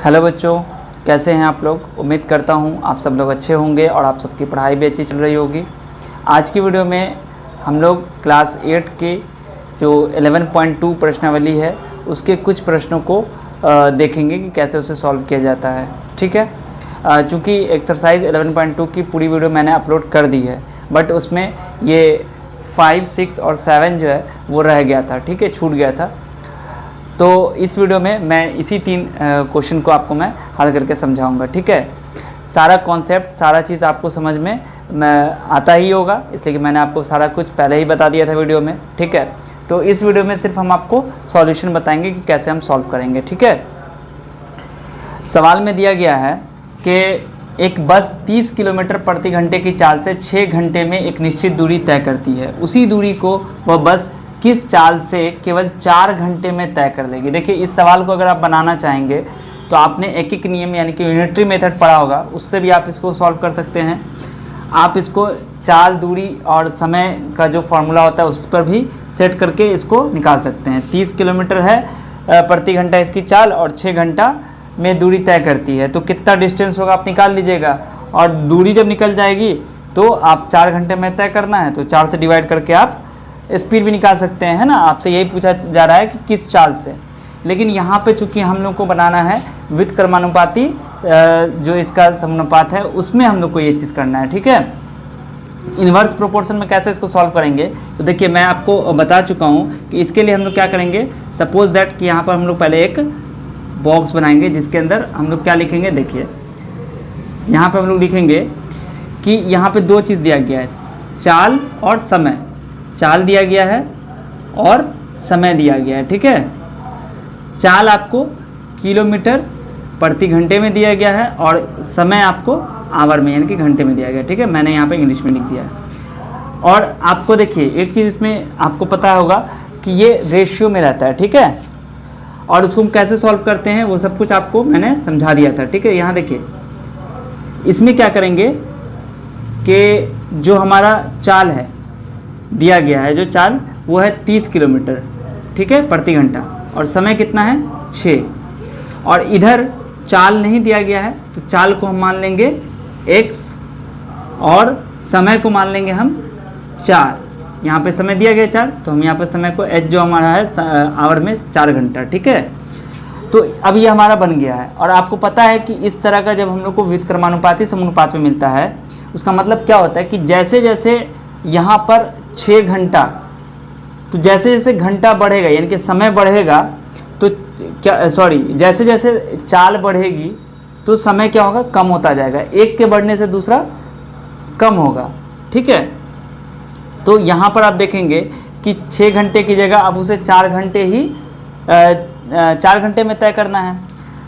Hello बच्चों, कैसे हैं आप लोग। उम्मीद करता हूं आप सब लोग अच्छे होंगे और आप सबकी पढ़ाई भी अच्छी चल रही होगी। आज की वीडियो में हम लोग क्लास 8 के जो 11.2 प्रश्नावली है उसके कुछ प्रश्नों को देखेंगे कि कैसे उसे सॉल्व किया जाता है। ठीक है, चूँकि एक्सरसाइज 11.2 की पूरी वीडियो मैंने अपलोड कर दी है, बट उसमें ये 5, 6 और 7 जो है वो रह गया था। ठीक है, छूट गया था। तो इस वीडियो में मैं इसी 3 क्वेश्चन को आपको मैं हल करके समझाऊंगा। ठीक है, सारा कॉन्सेप्ट, सारा चीज़ आपको समझ में आता ही होगा, इसलिए कि मैंने आपको सारा कुछ पहले ही बता दिया था वीडियो में। ठीक है, तो इस वीडियो में सिर्फ हम आपको सॉल्यूशन बताएंगे कि कैसे हम सॉल्व करेंगे। ठीक है, सवाल में दिया गया है कि एक बस 30 किलोमीटर प्रति घंटे की चाल से 6 घंटे में एक निश्चित दूरी तय करती है। उसी दूरी को वह बस किस चाल से केवल 4 घंटे में तय कर लेगी। देखिए, इस सवाल को अगर आप बनाना चाहेंगे तो आपने एक एक नियम यानी कि यूनिटरी मेथड पढ़ा होगा, उससे भी आप इसको सॉल्व कर सकते हैं। आप इसको चाल, दूरी और समय का जो फॉर्मूला होता है उस पर भी सेट करके इसको निकाल सकते हैं। 30 किलोमीटर है प्रति घंटा इसकी चाल और 6 घंटा में दूरी तय करती है, तो कितना डिस्टेंस होगा आप निकाल लीजिएगा। और दूरी जब निकल जाएगी तो आप 4 घंटे में तय करना है, तो 4 से डिवाइड करके आप स्पीड भी निकाल सकते हैं, है ना। आपसे यही पूछा जा रहा है कि किस चाल से, लेकिन यहाँ पे चूंकि हम लोग को बनाना है व्युत्क्रमानुपाती जो इसका समानुपात है उसमें हम लोग को ये चीज़ करना है। ठीक है, इन्वर्स प्रोपोर्शन में कैसे इसको सॉल्व करेंगे, तो देखिए मैं आपको बता चुका हूँ कि इसके लिए हम लोग क्या करेंगे। सपोज दैट कि यहाँ पर हम लोग पहले एक बॉक्स बनाएंगे जिसके अंदर हम लोग क्या लिखेंगे। देखिए, यहाँ पर हम लोग लिखेंगे कि यहाँ पे 2 चीज़ दिया गया है, चाल और समय। चाल दिया गया है और समय दिया गया है। ठीक है, चाल आपको किलोमीटर प्रति घंटे में दिया गया है और समय आपको आवर में यानी कि घंटे में दिया गया है। ठीक है, मैंने यहाँ पे इंग्लिश में लिख दिया है। और आपको देखिए एक चीज़ इसमें आपको पता होगा कि ये रेशियो में रहता है। ठीक है, और उसको हम कैसे सॉल्व करते हैं वो सब कुछ आपको मैंने समझा दिया था। ठीक है, यहाँ देखिए इसमें क्या करेंगे कि जो हमारा चाल है दिया गया है, जो चाल वो है 30 किलोमीटर, ठीक है, प्रति घंटा, और समय कितना है 6। और इधर चाल नहीं दिया गया है तो चाल को हम मान लेंगे x और समय को मान लेंगे हम 4। यहाँ पे समय दिया गया 4, तो हम यहाँ पे समय को h जो हमारा है आवर में 4 घंटा। ठीक है, तो अब ये हमारा बन गया है। और आपको पता है कि इस तरह का जब हम लोग को व्युत्क्रमानुपाती समानुपात में मिलता है उसका मतलब क्या होता है कि जैसे जैसे यहाँ पर 6 घंटा, तो जैसे जैसे घंटा बढ़ेगा यानी कि समय बढ़ेगा तो क्या जैसे जैसे चाल बढ़ेगी तो समय क्या होगा, कम होता जाएगा। एक के बढ़ने से दूसरा कम होगा। ठीक है, तो यहाँ पर आप देखेंगे कि 6 घंटे की जगह अब उसे 4 घंटे ही 4 घंटे में तय करना है।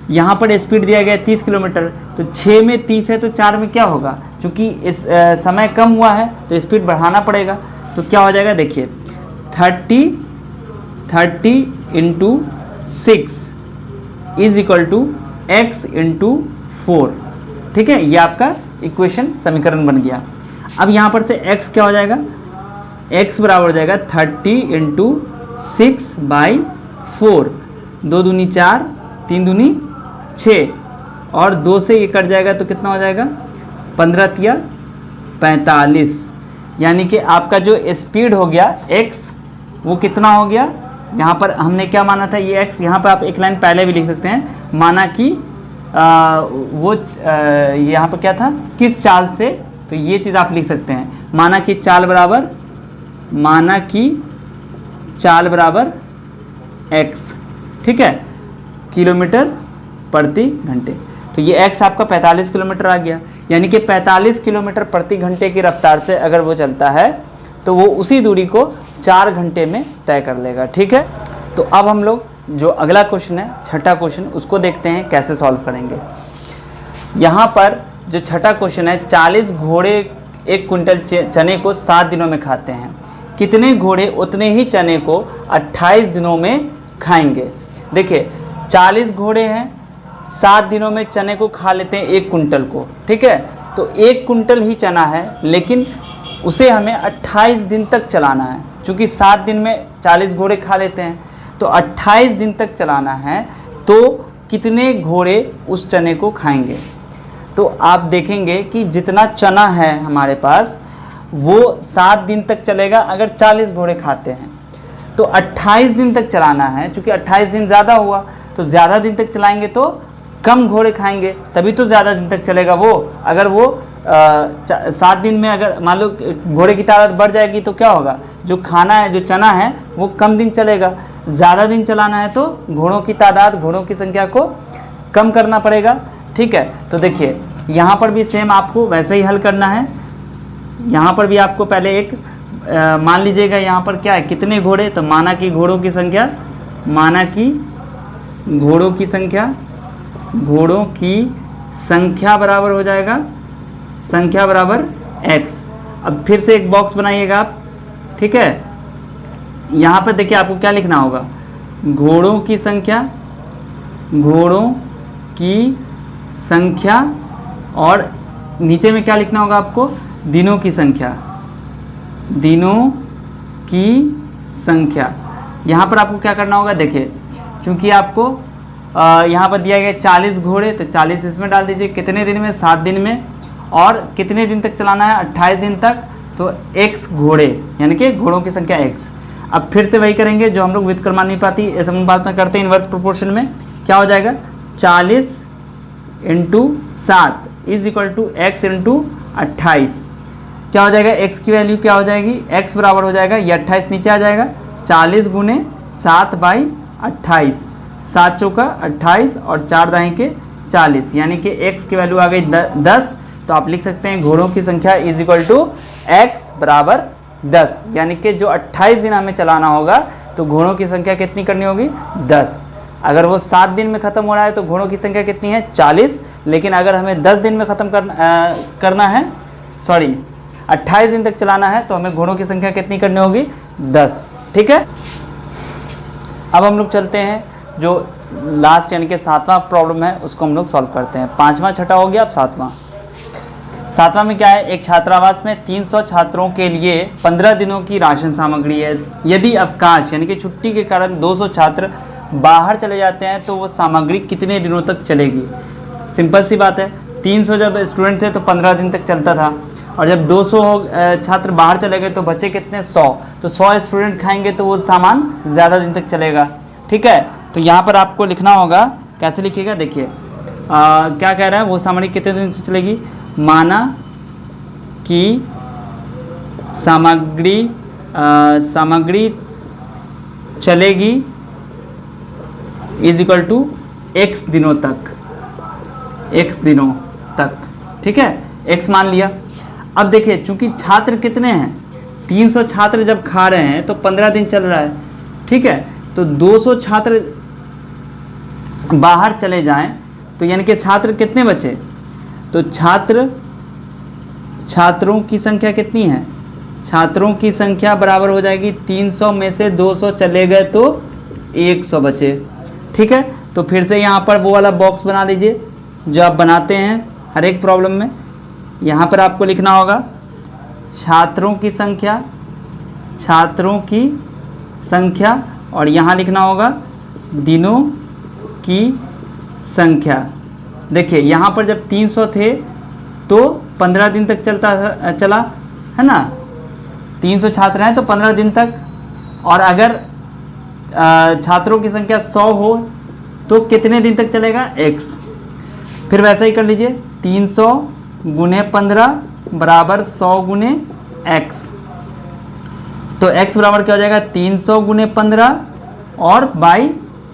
यहाँ पर स्पीड दिया गया है 30 किलोमीटर, तो 6 में 30 है तो 4 में क्या होगा, क्योंकि इस समय कम हुआ है तो स्पीड बढ़ाना पड़ेगा। तो क्या हो जाएगा, देखिए 30 into 6 is equal to x into 4। ठीक है, ये आपका इक्वेशन समीकरण बन गया। अब यहाँ पर से x क्या हो जाएगा, x बराबर हो जाएगा 30 इंटू 6/4। 2 दूनी 4, 3 दूनी 6, और 2 से ये कट जाएगा तो कितना हो जाएगा, 15 तिया 45। यानी कि आपका जो स्पीड हो गया x वो कितना हो गया, यहाँ पर हमने क्या माना था, ये x, यहाँ पर आप एक लाइन पहले भी लिख सकते हैं, माना कि यहाँ पर क्या था, किस चाल से, तो ये चीज़ आप लिख सकते हैं। माना कि चाल बराबर x, ठीक है, किलोमीटर प्रति घंटे। तो ये x आपका 45 किलोमीटर आ गया, यानी कि 45 किलोमीटर प्रति घंटे की रफ्तार से अगर वो चलता है तो वो उसी दूरी को 4 घंटे में तय कर लेगा। ठीक है, तो अब हम लोग जो अगला क्वेश्चन है, छठा क्वेश्चन, उसको देखते हैं कैसे सॉल्व करेंगे। यहाँ पर जो छठा क्वेश्चन है, 40 घोड़े 1 कुंटल चने को 7 दिनों में खाते हैं, कितने घोड़े उतने ही चने को 28 दिनों में खाएंगे। देखिए 40 घोड़े हैं, 7 दिनों में चने को खा लेते हैं 1 कुंटल को। ठीक है, तो 1 कुंटल ही चना है, लेकिन उसे हमें 28 दिन तक चलाना है। चूँकि 7 दिन में 40 घोड़े खा लेते हैं तो 28 दिन तक चलाना है, तो कितने घोड़े उस चने को खाएंगे। तो आप देखेंगे कि जितना चना है हमारे पास वो 7 दिन तक चलेगा अगर 40 घोड़े खाते हैं। तो 28 दिन तक चलाना है, चूँकि 28 दिन ज़्यादा हुआ तो ज़्यादा दिन तक चलाएंगे तो कम घोड़े खाएंगे, तभी तो ज़्यादा दिन तक चलेगा वो। अगर वो 7 दिन में अगर मान लो घोड़े की तादाद बढ़ जाएगी तो क्या होगा, जो खाना है जो चना है वो कम दिन चलेगा। ज़्यादा दिन चलाना है तो घोड़ों की तादाद, घोड़ों की संख्या को कम करना पड़ेगा। ठीक है, तो देखिए यहाँ पर भी सेम आपको वैसे ही हल करना है। यहाँ पर भी आपको पहले एक मान लीजिएगा यहाँ पर क्या है, कितने घोड़े, तो माना कि घोड़ों की संख्या, माना कि घोड़ों की संख्या, घोड़ों की संख्या बराबर हो जाएगा, संख्या बराबर x। अब फिर से एक बॉक्स बनाइएगा आप। ठीक है, यहाँ पर देखिए आपको क्या लिखना होगा, घोड़ों की संख्या, घोड़ों की संख्या, और नीचे में क्या लिखना होगा आपको, दिनों की संख्या, दिनों की संख्या। यहाँ पर आपको क्या करना होगा, देखिए चूँकि आपको यहाँ पर दिया गया 40 घोड़े, तो 40 इसमें डाल दीजिए, कितने दिन में, 7 दिन में, और कितने दिन तक चलाना है, 28 दिन तक, तो x घोड़े यानी कि घोड़ों की संख्या x। अब फिर से वही करेंगे जो हम लोग व्युत्क्रमानुपाती इस अनुपात में करते हैं, इन्वर्स प्रोपोर्शन में। क्या हो जाएगा, 40 × 7 इज इक्वल टू x × 28। क्या हो जाएगा, x की वैल्यू क्या हो जाएगी, x बराबर हो जाएगा, ये 28 नीचे आ जाएगा, 40 × 7/28, 7 चौका 28 और 4 दाएँ के 40, यानी कि x की वैल्यू आ गई 10। तो आप लिख सकते हैं घोड़ों की संख्या इज इक्वल टू x बराबर 10, यानी कि जो 28 दिन हमें चलाना होगा तो घोड़ों की संख्या कितनी करनी होगी, 10। अगर वो 7 दिन में ख़त्म हो रहा है तो घोड़ों की संख्या कितनी है, 40। लेकिन अगर हमें 10 दिन में ख़त्म करना है, सॉरी 28 दिन तक चलाना है, तो हमें घोड़ों की संख्या कितनी करनी होगी, 10। ठीक है, अब हम लोग चलते हैं जो लास्ट यानी कि 7वां प्रॉब्लम है उसको हम लोग सॉल्व करते हैं। 5वां छठा हो गया, अब 7वां में क्या है, एक छात्रावास में 300 छात्रों के लिए 15 दिनों की राशन सामग्री है। यदि अवकाश यानी कि छुट्टी के कारण 200 छात्र बाहर चले जाते हैं तो वो सामग्री कितने दिनों तक चलेगी। सिंपल सी बात है, 300 जब स्टूडेंट थे तो 15 दिन तक चलता था, और जब 200 छात्र बाहर चले गए तो बचे कितने, 100। तो 100 स्टूडेंट खाएंगे तो वो सामान ज़्यादा दिन तक चलेगा। ठीक है, तो यहाँ पर आपको लिखना होगा, कैसे लिखिएगा, देखिए क्या कह रहा है, वो सामग्री कितने दिन से चलेगी। माना कि सामग्री चलेगी इज इक्वल टू x दिनों तक, x दिनों तक। ठीक है, x मान लिया। अब देखिए चूंकि छात्र कितने हैं, 300 छात्र जब खा रहे हैं तो 15 दिन चल रहा है। ठीक है, तो 200 छात्र बाहर चले जाएं तो यानी कि छात्र कितने बचे, तो छात्रों की संख्या कितनी है, छात्रों की संख्या बराबर हो जाएगी 300 में से 200 चले गए तो 100 बचे। ठीक है, तो फिर से यहाँ पर वो वाला बॉक्स बना दीजिए जो आप बनाते हैं हर एक प्रॉब्लम में। यहाँ पर आपको लिखना होगा छात्रों की संख्या, और यहाँ लिखना होगा दिनों की संख्या। देखिए यहाँ पर जब 300 थे तो 15 दिन तक चला है ना, 300 छात्र हैं तो 15 दिन तक, और अगर छात्रों की संख्या 100 हो तो कितने दिन तक चलेगा, x। फिर वैसा ही कर लीजिए, 300 × 15 बराबर 100 × x। तो x बराबर क्या हो जाएगा, 300 × 15 और बाई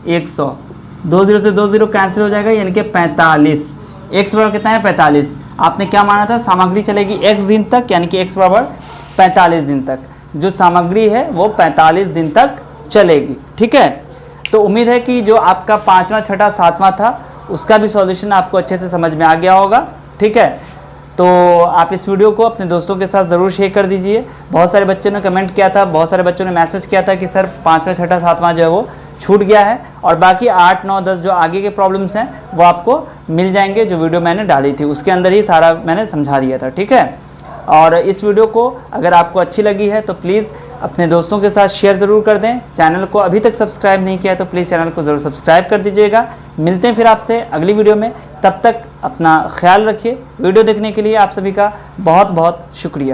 100, 20 से 20 कैंसिल हो जाएगा, यानी कि 45। x बराबर कितना है, 45। आपने क्या माना था, सामग्री चलेगी x दिन तक, यानी कि x बराबर 45 दिन तक। जो सामग्री है वो 45 दिन तक चलेगी। ठीक है, तो उम्मीद है कि जो आपका 5वां, छठा, 7वां था उसका भी सॉल्यूशन आपको अच्छे से समझ में आ गया होगा। ठीक है, तो आप इस वीडियो को अपने दोस्तों के साथ ज़रूर शेयर कर दीजिए। बहुत सारे बच्चों ने कमेंट किया था, बहुत सारे बच्चों ने मैसेज किया था कि सर 5वां, छठा, 7वां जो है वो छूट गया है, और बाकी 8, 9, 10 जो आगे के प्रॉब्लम्स हैं वो आपको मिल जाएंगे। जो वीडियो मैंने डाली थी उसके अंदर ही सारा मैंने समझा दिया था। ठीक है, और इस वीडियो को अगर आपको अच्छी लगी है तो प्लीज़ अपने दोस्तों के साथ शेयर ज़रूर कर दें। चैनल को अभी तक सब्सक्राइब नहीं किया है तो प्लीज़ चैनल को ज़रूर सब्सक्राइब कर दीजिएगा। मिलते हैं फिर आपसे अगली वीडियो में, तब तक अपना ख्याल रखिए। वीडियो देखने के लिए आप सभी का बहुत बहुत शुक्रिया।